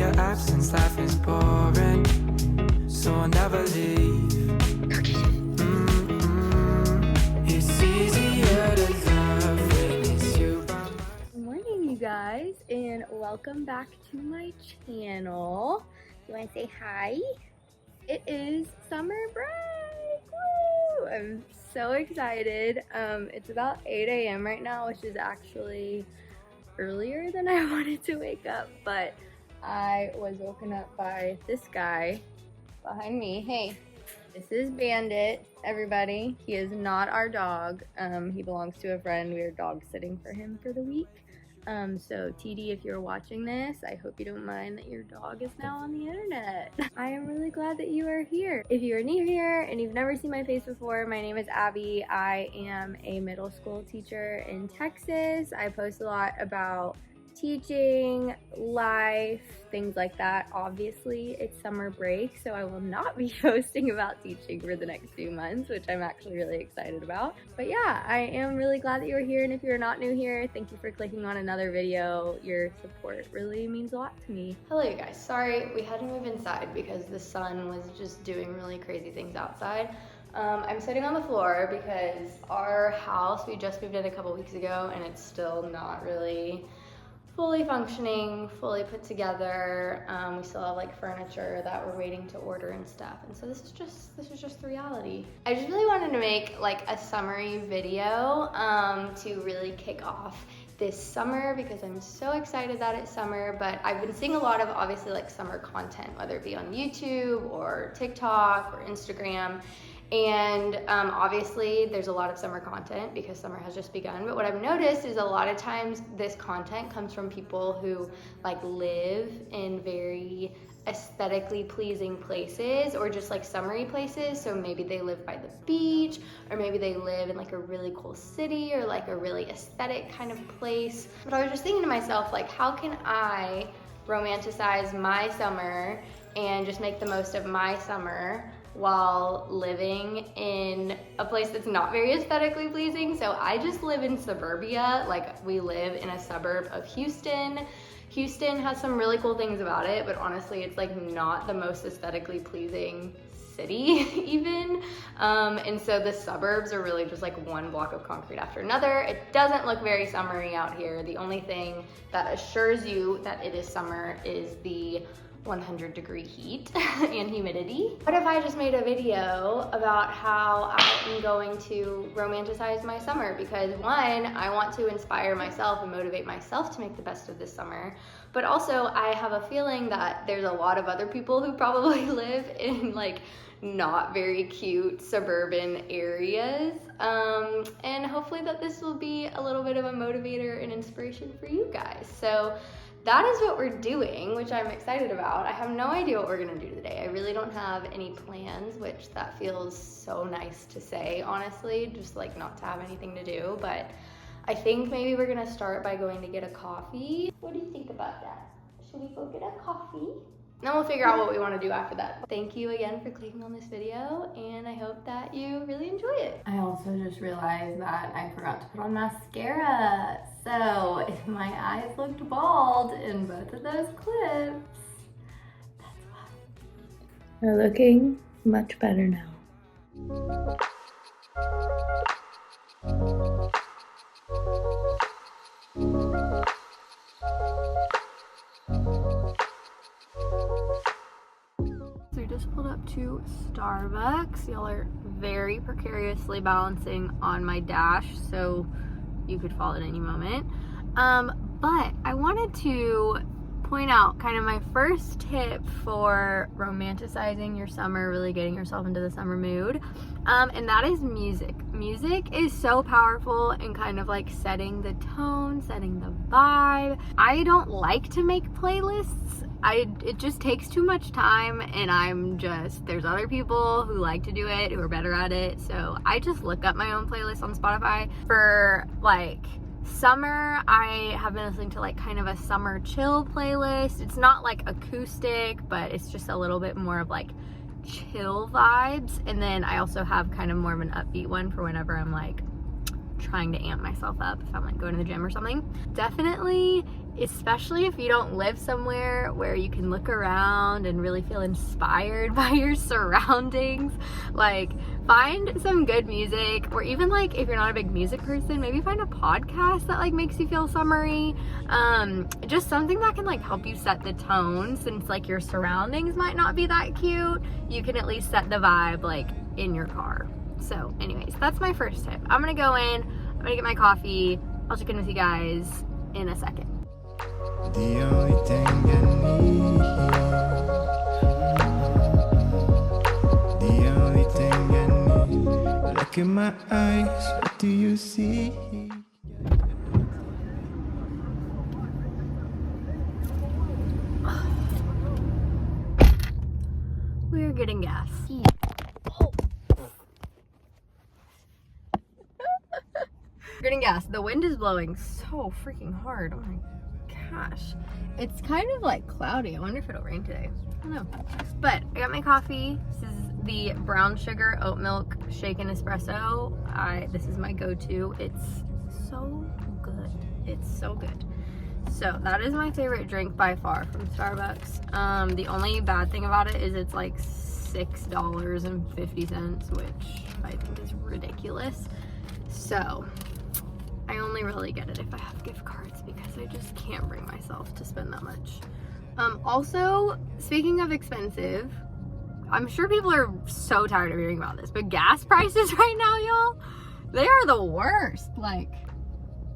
your absence, life is boring, so I'll never leave. It's easier to love when it's you. Good morning, you guys, and welcome back to my channel. You want to say hi? It is summer break! Woo! I'm so excited. It's about 8 a.m. right now, which is actually earlier than I wanted to wake up, but I was woken up by this guy behind me. Hey, this is Bandit, everybody. He is not our dog. He belongs to a friend. We are dog sitting for him for the week. So TD, if you're watching this, I hope you don't mind that your dog is now on the internet. I am really glad that you are here. If you are new here and you've never seen my face before, my name is Abby. I am a middle school teacher in Texas. I post a lot about teaching, life, things like that. Obviously, it's summer break, so I will not be posting about teaching for the next few months, which I'm actually really excited about. But yeah, I am really glad that you're here, and if you're not new here, thank you for clicking on another video. Your support really means a lot to me. Hello, you guys. Sorry, we had to move inside because the sun was just doing really crazy things outside. I'm sitting on the floor because our house, we just moved in a couple weeks ago, and it's still not really fully functioning, fully put together. We still have like furniture that we're waiting to order and stuff. And so this is just the reality. I just really wanted to make like a summary video to really kick off this summer because I'm so excited that it's summer, but I've been seeing a lot of obviously like summer content, whether it be on YouTube or TikTok or Instagram. And obviously there's a lot of summer content because summer has just begun, but what I've noticed is a lot of times this content comes from people who like live in very aesthetically pleasing places or just like summery places. So maybe they live by the beach, or maybe they live in like a really cool city or like a really aesthetic kind of place. But I was just thinking to myself, like, how can I romanticize my summer and just make the most of my summer while living in a place that's not very aesthetically pleasing? So I just live in suburbia. Like, we live in a suburb of Houston. Houston has some really cool things about it, but honestly, it's like not the most aesthetically pleasing city even. And so the suburbs are really just like one block of concrete after another. It doesn't look very summery out here. The only thing that assures you that it is summer is the 100-degree heat and humidity. What if I just made a video about how I am going to romanticize my summer? Because one, I want to inspire myself and motivate myself to make the best of this summer, but also I have a feeling that there's a lot of other people who probably live in like not very cute suburban areas, and hopefully that this will be a little bit of a motivator and inspiration for you guys. So that is what we're doing, which I'm excited about. I have no idea what we're gonna do today. I really don't have any plans, which that feels so nice to say, honestly, just like not to have anything to do. But I think maybe we're gonna start by going to get a coffee. What do you think about that? Should we go get a coffee? Then we'll figure out what we want to do after that. Thank you again for clicking on this video, and I hope that you really enjoy it. I also just realized that I forgot to put on mascara. So if my eyes looked bald in both of those clips, that's why. They're looking much better now. So we just pulled up to Starbucks. Y'all are very precariously balancing on my dash, so you could fall at any moment. But I wanted to point out kind of my first tip for romanticizing your summer, really getting yourself into the summer mood, and that is music. Music is so powerful in kind of like setting the tone, setting the vibe. I don't like to make playlists. It just takes too much time, and there's other people who like to do it, who are better at it, so I just look up my own playlist on Spotify. For like summer, I have been listening to like kind of a summer chill playlist. It's not like acoustic, but it's just a little bit more of like chill vibes. And then I also have kind of more of an upbeat one for whenever I'm like trying to amp myself up if I'm like going to the gym or something. Definitely, especially if you don't live somewhere where you can look around and really feel inspired by your surroundings, like find some good music, or even like if you're not a big music person, maybe find a podcast that like makes you feel summery. Just something that can like help you set the tone, since like your surroundings might not be that cute. You can at least set the vibe like in your car. So anyways, that's my first tip. I'm gonna go in, I'm gonna get my coffee. I'll check in with you guys in a second. The only thing I need, the only thing I need. Look in my eyes, what do you see? We're getting gas. Getting gas. The wind is blowing so freaking hard. Oh my gosh. It's kind of like cloudy. I wonder if it'll rain today. I don't know. But I got my coffee. This is the brown sugar oat milk shaken espresso. This is my go-to. It's so good. It's so good. So that is my favorite drink by far from Starbucks. The only bad thing about it is it's like $6.50, which I think is ridiculous. So I only really get it if I have gift cards, because I just can't bring myself to spend that much. Also, speaking of expensive, I'm sure people are so tired of hearing about this, but gas prices right now, y'all, they are the worst. Like,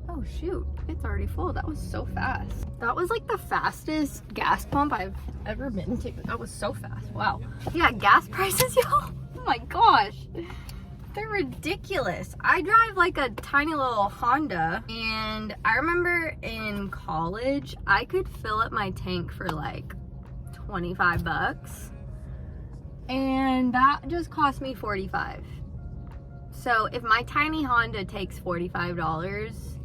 oh shoot, it's already full. That was so fast. That was like the fastest gas pump I've ever been to. That was so fast. Wow. Yeah, gas prices, y'all. Oh my gosh. They're ridiculous. I drive like a tiny little Honda, and I remember in college, I could fill up my tank for like 25 bucks, and that just cost me 45. So if my tiny Honda takes $45,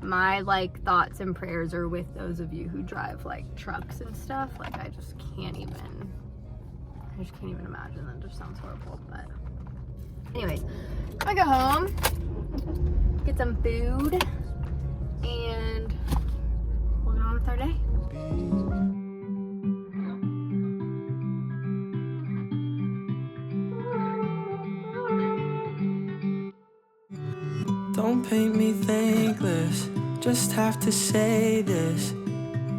my like thoughts and prayers are with those of you who drive like trucks and stuff. Like I just can't even imagine. That just sounds horrible. But anyways, I go home, get some food, and we'll get on with our day. Don't paint me thankless, just have to say this.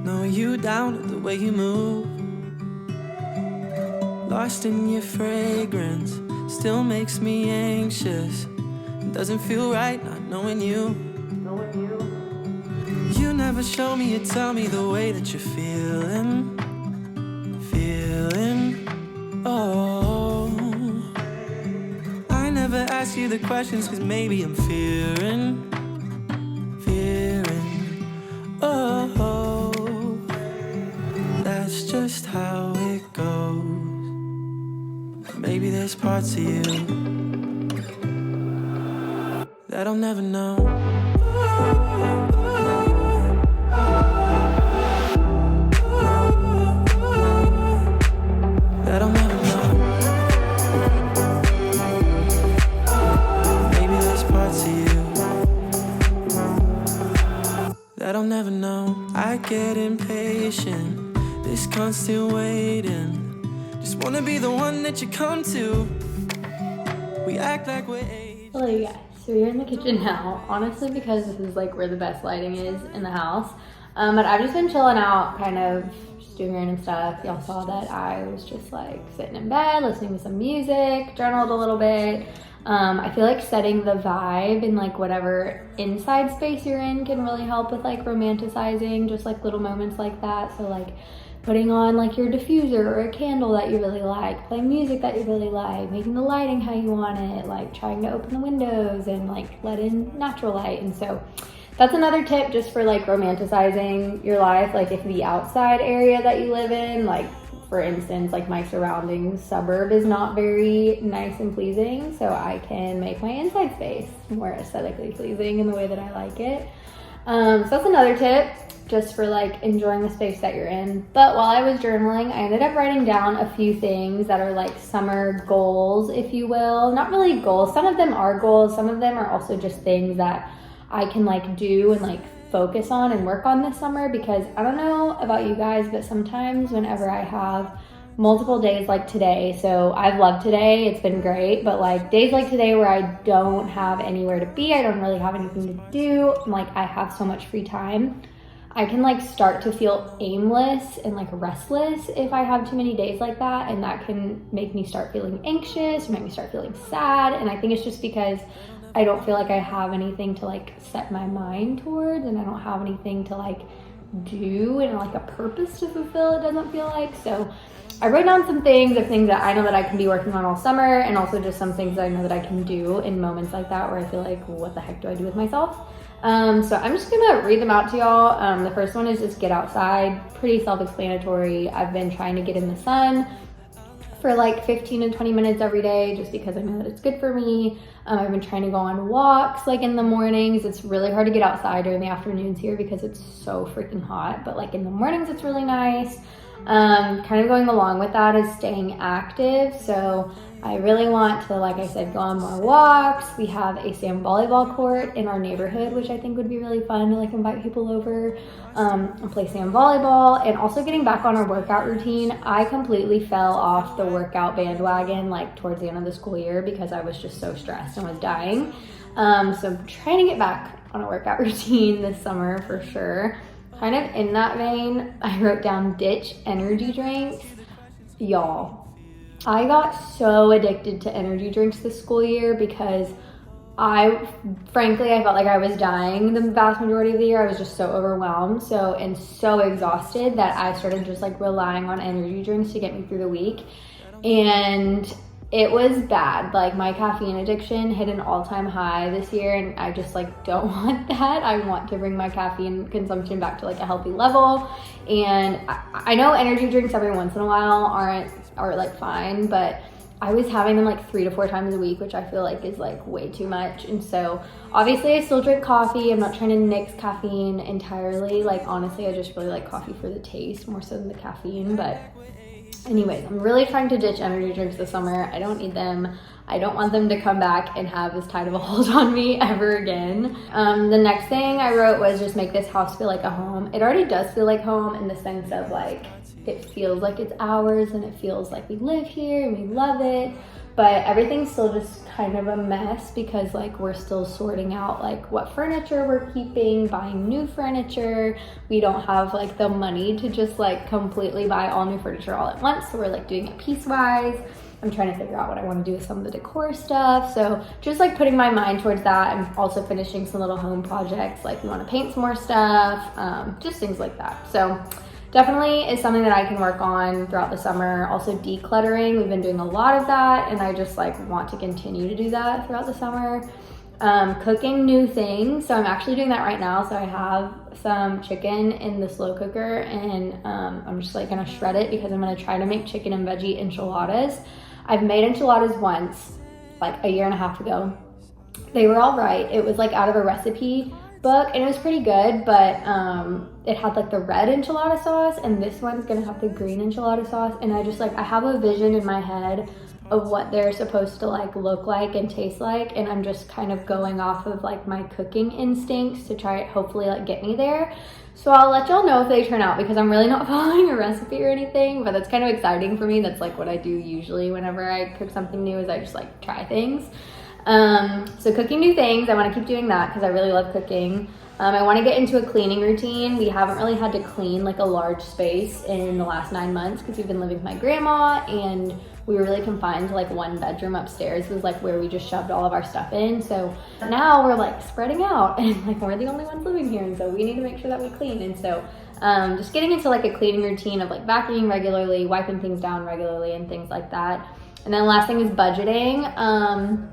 Know you down with the way you move. Lost in your fragrance, still makes me anxious. Doesn't feel right not knowing you. You never show me, you tell me the way that you're feeling. Oh, I never ask you the questions, cause maybe I'm fearing. Oh, that's just how it goes. Maybe there's parts of you that I'll never know. That I'll never know. Maybe there's parts of you that I'll never know. I get impatient, this constant waiting. Just wanna be the one that you come to. We act like we're aged. Hello, you guys. So we're in the kitchen now, honestly, because this is like where the best lighting is in the house. But I've just been chilling out, kind of just doing random stuff. Y'all saw that I was just like sitting in bed, listening to some music, journaled a little bit. I feel like setting the vibe in like whatever inside space you're in can really help with like romanticizing, just like little moments like that. So like putting on like your diffuser or a candle that you really like, playing music that you really like, making the lighting how you want it, like trying to open the windows and like let in natural light. And so that's another tip just for like romanticizing your life. Like if the outside area that you live in, like for instance, like my surrounding suburb is not very nice and pleasing, so I can make my inside space more aesthetically pleasing in the way that I like it. So that's another tip. just for like enjoying the space that you're in. But while I was journaling, I ended up writing down a few things that are like summer goals, if you will. Not really goals. Some of them are goals. Some of them are also just things that I can like do and like focus on and work on this summer, because I don't know about you guys, but sometimes whenever I have multiple days like today, so I've loved today, it's been great, but like days like today where I don't have anywhere to be, I don't really have anything to do, and like I have so much free time, I can like start to feel aimless and like restless if I have too many days like that, and that can make me start feeling anxious or make me start feeling sad. And I think it's just because I don't feel like I have anything to like set my mind towards, and I don't have anything to like do and like a purpose to fulfill, it doesn't feel like. So I wrote down some things of things that I know that I can be working on all summer, and also just some things that I know that I can do in moments like that where I feel like, what the heck do I do with myself? So I'm just gonna read them out to y'all. The first one is just get outside. Pretty self-explanatory. I've been trying to get in the sun for like 15 to 20 minutes every day, just because I know that it's good for me. I've been trying to go on walks like in the mornings. It's really hard to get outside during the afternoons here because it's so freaking hot, but like in the mornings it's really nice. Kind of going along with that is staying active. So I really want to, like I said, go on more walks. We have a sand volleyball court in our neighborhood, which I think would be really fun to like invite people over and play sand volleyball, and also getting back on our workout routine. I completely fell off the workout bandwagon like towards the end of the school year because I was just so stressed and was dying. So I'm trying to get back on a workout routine this summer for sure. Kind of in that vein, I wrote down ditch energy drinks. Y'all, I got so addicted to energy drinks this school year because frankly, I felt like I was dying the vast majority of the year. I was just so overwhelmed, and so exhausted that I started just like relying on energy drinks to get me through the week. And it was bad. Like my caffeine addiction hit an all-time high this year, and I just like don't want that. I want to bring my caffeine consumption back to like a healthy level. And I know energy drinks every once in a while are like fine, but I was having them like 3 to 4 times a week, which I feel like is like way too much. And so obviously I still drink coffee. I'm not trying to nix caffeine entirely. Like honestly, I just really like coffee for the taste more so than the caffeine. But anyways, I'm really trying to ditch energy drinks this summer. I don't need them. I don't want them to come back and have as tight of a hold on me ever again. The next thing I wrote was just make this house feel like a home. It already does feel like home in the sense of like, it feels like it's ours and it feels like we live here and we love it. But everything's still just kind of a mess because like we're still sorting out like what furniture we're keeping, buying new furniture. We don't have like the money to just like completely buy all new furniture all at once. So we're like doing it piecewise. I'm trying to figure out what I want to do with some of the decor stuff. So just like putting my mind towards that. I'm also finishing some little home projects. Like we want to paint some more stuff, just things like that. So definitely is something that I can work on throughout the summer. Also decluttering, we've been doing a lot of that, and I just like want to continue to do that throughout the summer. Cooking new things, so I'm actually doing that right now. So I have some chicken in the slow cooker, and I'm just like gonna shred it because I'm gonna try to make chicken and veggie enchiladas. I've made enchiladas once, like a year and a half ago. They were all right. It was like out of a recipe book and it was pretty good, but it had like the red enchilada sauce, and this one's gonna have the green enchilada sauce. And I just like, I have a vision in my head of what they're supposed to like look like and taste like, and I'm just kind of going off of like my cooking instincts to try it, hopefully like get me there. So I'll let y'all know if they turn out, because I'm really not following a recipe or anything, but that's kind of exciting for me. That's like what I do usually whenever I cook something new, is I just like try things. So cooking new things, I want to keep doing that because I really love cooking. I want to get into a cleaning routine. We haven't really had to clean like a large space in the last 9 months because we've been living with my grandma, and we were really confined to like one bedroom upstairs was like where we just shoved all of our stuff in. So now we're like spreading out, and like we're the only ones living here, and so we need to make sure that we clean. And so just getting into like a cleaning routine of like vacuuming regularly, wiping things down regularly, and things like that. And then last thing is budgeting.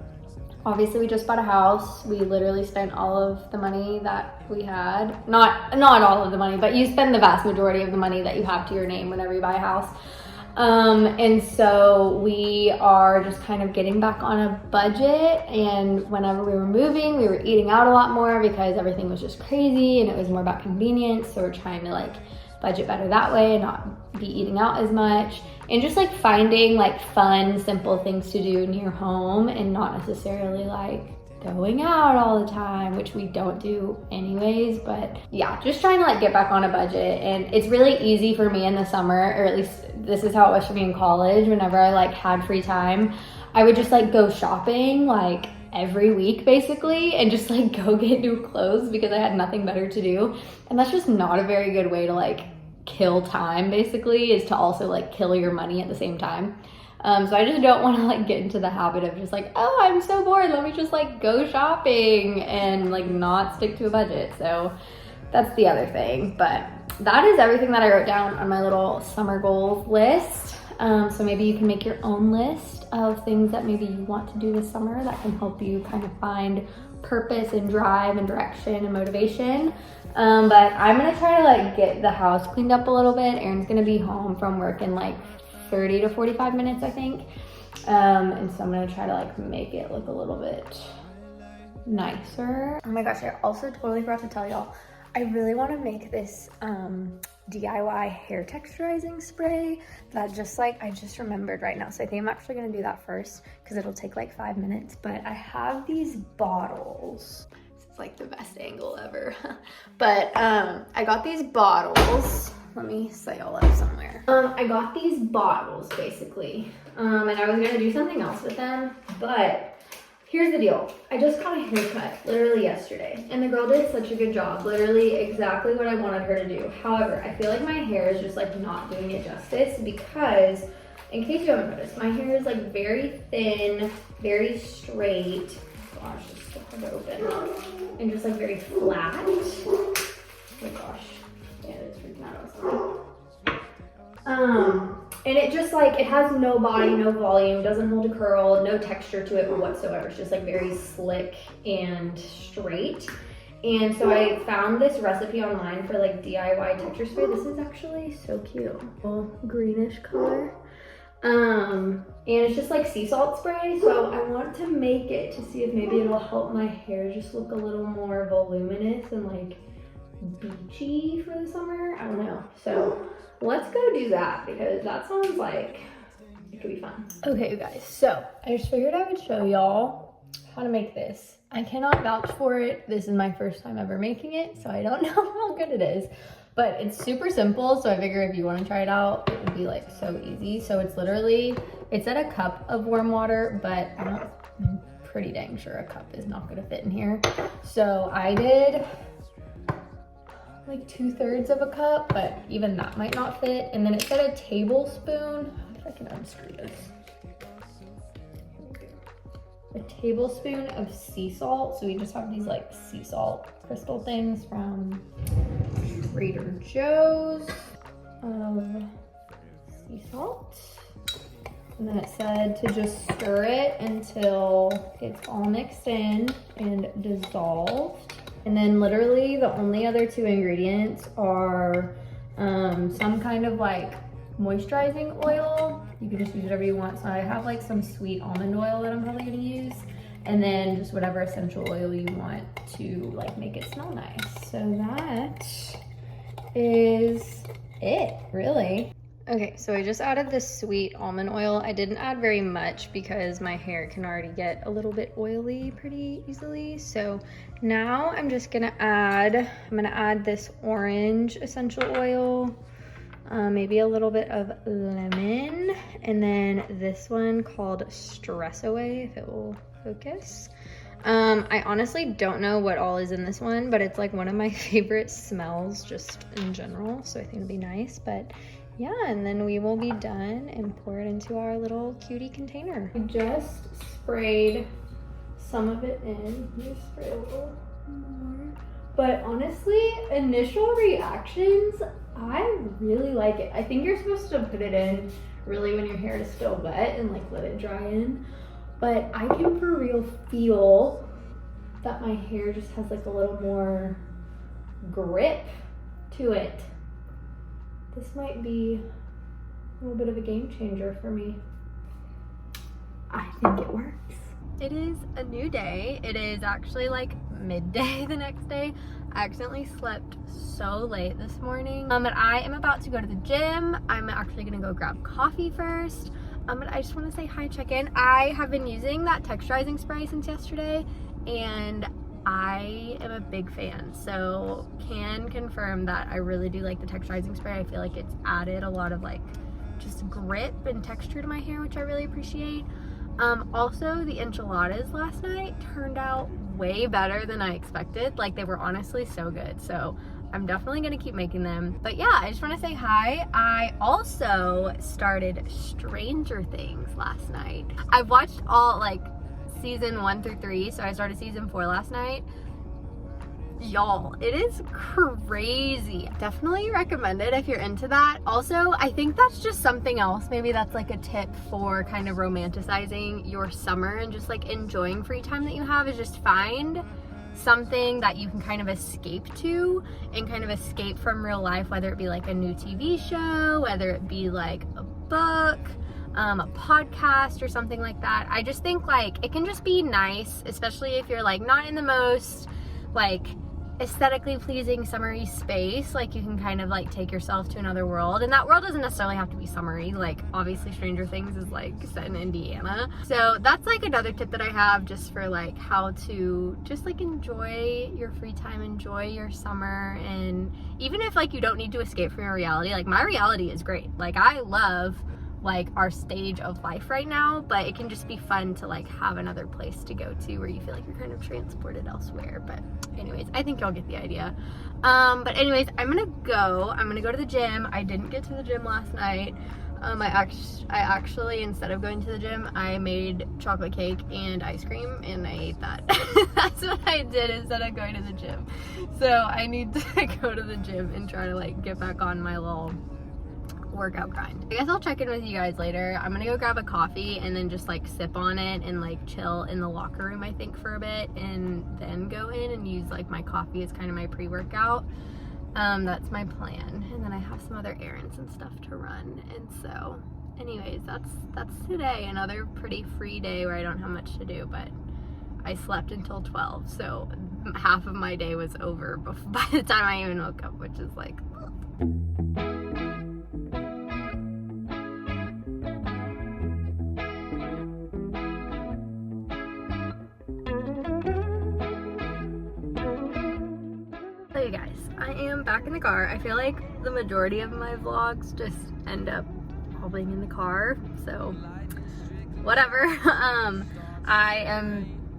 Obviously we just bought a house. We literally spent all of the money that we had. Not all of the money, but you spend the vast majority of the money that you have to your name whenever you buy a house. And so we are just kind of getting back on a budget, and whenever we were moving, we were eating out a lot more because everything was just crazy and it was more about convenience. So we're trying to like budget better that way and not be eating out as much, and just like finding like fun, simple things to do near home and not necessarily like going out all the time, which we don't do anyways. But yeah, just trying to like get back on a budget. And it's really easy for me in the summer, or at least this is how it was for me in college. Whenever I like had free time, I would just like go shopping like every week basically, and just like go get new clothes because I had nothing better to do. And that's just not a very good way to like kill time, basically, is to also like kill your money at the same time. So I just don't want to like get into the habit of just like, oh, I'm so bored, let me just like go shopping and like not stick to a budget. So that's the other thing. But that is everything that I wrote down on my little summer goals list. So maybe you can make your own list of things that maybe you want to do this summer that can help you kind of find purpose and drive and direction and motivation. But I'm gonna try to like get the house cleaned up a little bit. Aaron's gonna be home from work in like 30 to 45 minutes, I think. And so I'm gonna try to like make it look a little bit nicer. Oh my gosh, I also totally forgot to tell y'all, I really want to make this DIY hair texturizing spray that I just remembered right now. So I think I'm actually gonna do that first because it'll take like 5 minutes. But I have these bottles. This is like the best angle ever. But I got these bottles. Let me set y'all up somewhere. I got these bottles basically, and I was gonna do something else with them, but here's the deal. I just got a haircut literally yesterday, and the girl did such a good job, literally exactly what I wanted her to do. However, I feel like my hair is just like not doing it justice because, in case you haven't noticed, my hair is like very thin, very straight. Gosh, it's so hard to open. And just like very flat. Oh my gosh. Yeah, it's freaking out outside. And it just like, it has no body, no volume, doesn't hold a curl, no texture to it whatsoever. It's just like very slick and straight. And so I found this recipe online for like DIY texture spray. This is actually so cute. Little greenish color. And it's just like sea salt spray. So I want to make it to see if maybe it'll help my hair just look a little more voluminous and like beachy for the summer. I don't know. So let's go do that because that sounds like it could be fun. Okay, you guys, so I just figured I would show y'all how to make this. I cannot vouch for it. This is my first time ever making it, so I don't know how good it is, but it's super simple. So I figure if you want to try it out, it would be like so easy. So it's literally, it's at a cup of warm water, but I'm pretty dang sure a cup is not gonna fit in here. So I did like 2/3 of a cup, but even that might not fit. And then it said a tablespoon. If I can unscrew this. A tablespoon of sea salt. So we just have these like sea salt crystal things from Trader Joe's of sea salt. And then it said to just stir it until it's all mixed in and dissolved. And then literally the only other two ingredients are some kind of like moisturizing oil. You can just use whatever you want. So I have like some sweet almond oil that I'm probably gonna use. And then just whatever essential oil you want to like make it smell nice. So that is it, really. Okay, so I just added this sweet almond oil. I didn't add very much because my hair can already get a little bit oily pretty easily. So now I'm just gonna add, this orange essential oil, maybe a little bit of lemon, and then this one called Stress Away, if it will focus. I honestly don't know what all is in this one, but it's like one of my favorite smells just in general. So I think it'll be nice, but yeah, and then we will be done and pour it into our little cutie container. We just sprayed some of it in. Let me spray a little more. But honestly, initial reactions, I really like it. I think you're supposed to put it in really when your hair is still wet and like let it dry in. But I can for real feel that my hair just has like a little more grip to it. This might be a little bit of a game changer for me. I think it works. It is a new day. It is actually like midday the next day. I accidentally slept so late this morning. But I am about to go to the gym. I'm actually gonna go grab coffee first. But I just want to say hi, check in. I have been using that texturizing spray since yesterday, and I am a big fan, so can confirm that I really do like the texturizing spray. I feel like it's added a lot of like just grip and texture to my hair, which I really appreciate. Also, the enchiladas last night turned out way better than I expected. Like, they were honestly so good, so I'm definitely gonna keep making them. But yeah, I just want to say hi. I also started Stranger Things last night. I've watched all like season 1 through 3, so I started season 4 last night. Y'all, it is crazy. Definitely recommend it if you're into that. Also, I think that's just something else. Maybe that's like a tip for kind of romanticizing your summer and just like enjoying free time that you have, is just find something that you can kind of escape to and kind of escape from real life, whether it be like a new TV show, whether it be like a book, a podcast or something like that. I just think like it can just be nice, especially if you're like not in the most like aesthetically pleasing summery space. Like, you can kind of like take yourself to another world, and that world doesn't necessarily have to be summery. Like, obviously Stranger Things is like set in Indiana, so that's like another tip that I have just for like how to just like enjoy your free time, enjoy your summer. And even if like you don't need to escape from your reality, like my reality is great. Like, I love like our stage of life right now, but it can just be fun to like have another place to go to where you feel like you're kind of transported elsewhere. But anyways, I think y'all get the idea. But anyways, I'm gonna go to the gym. I didn't get to the gym last night. I actually, instead of going to the gym, I made chocolate cake and ice cream and I ate that. That's what I did instead of going to the gym. So I need to go to the gym and try to like get back on my little workout grind. I guess I'll check in with you guys later. I'm gonna go grab a coffee and then just like sip on it and like chill in the locker room, I think, for a bit, and then go in and use like my coffee as kind of my pre-workout. That's my plan, and then I have some other errands and stuff to run. And so anyways, that's today. Another pretty free day where I don't have much to do, but I slept until 12, so half of my day was over by the time I even woke up, which is like I am back in the car. I feel like the majority of my vlogs just end up all being in the car, so whatever.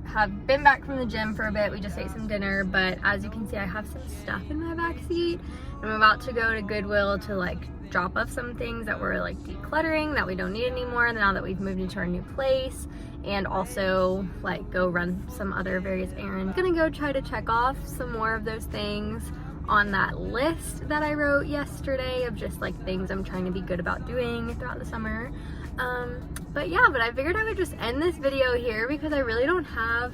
Have been back from the gym for a bit. We just ate some dinner, but as you can see, I have some stuff in my back seat. I'm about to go to Goodwill to like drop off some things that we're like decluttering that we don't need anymore now that we've moved into our new place, and also like go run some other various errands. I'm gonna go try to check off some more of those things on that list that I wrote yesterday of just like things I'm trying to be good about doing throughout the summer. But yeah, but I figured I would just end this video here because I really don't have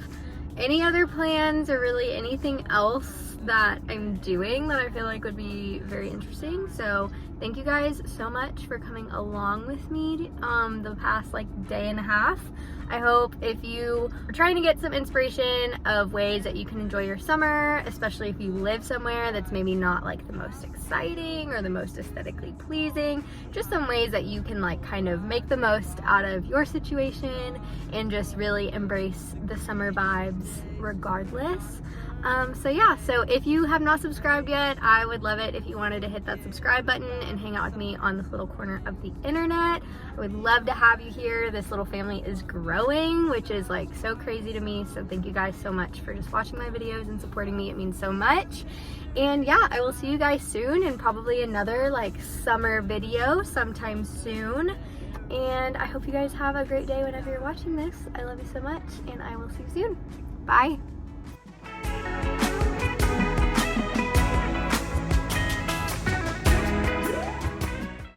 any other plans or really anything else that I'm doing that I feel like would be very interesting. So thank you guys so much for coming along with me the past like day and a half. I hope if you are trying to get some inspiration of ways that you can enjoy your summer, especially if you live somewhere that's maybe not like the most exciting or the most aesthetically pleasing, just some ways that you can like kind of make the most out of your situation and just really embrace the summer vibes regardless. So yeah, so if you have not subscribed yet, I would love it if you wanted to hit that subscribe button and hang out with me on this little corner of the internet. I would love to have you here. This little family is growing, which is like so crazy to me. So thank you guys so much for just watching my videos and supporting me. It means so much. And yeah, I will see you guys soon in probably another like summer video sometime soon. And I hope you guys have a great day whenever you're watching this. I love you so much, and I will see you soon. Bye.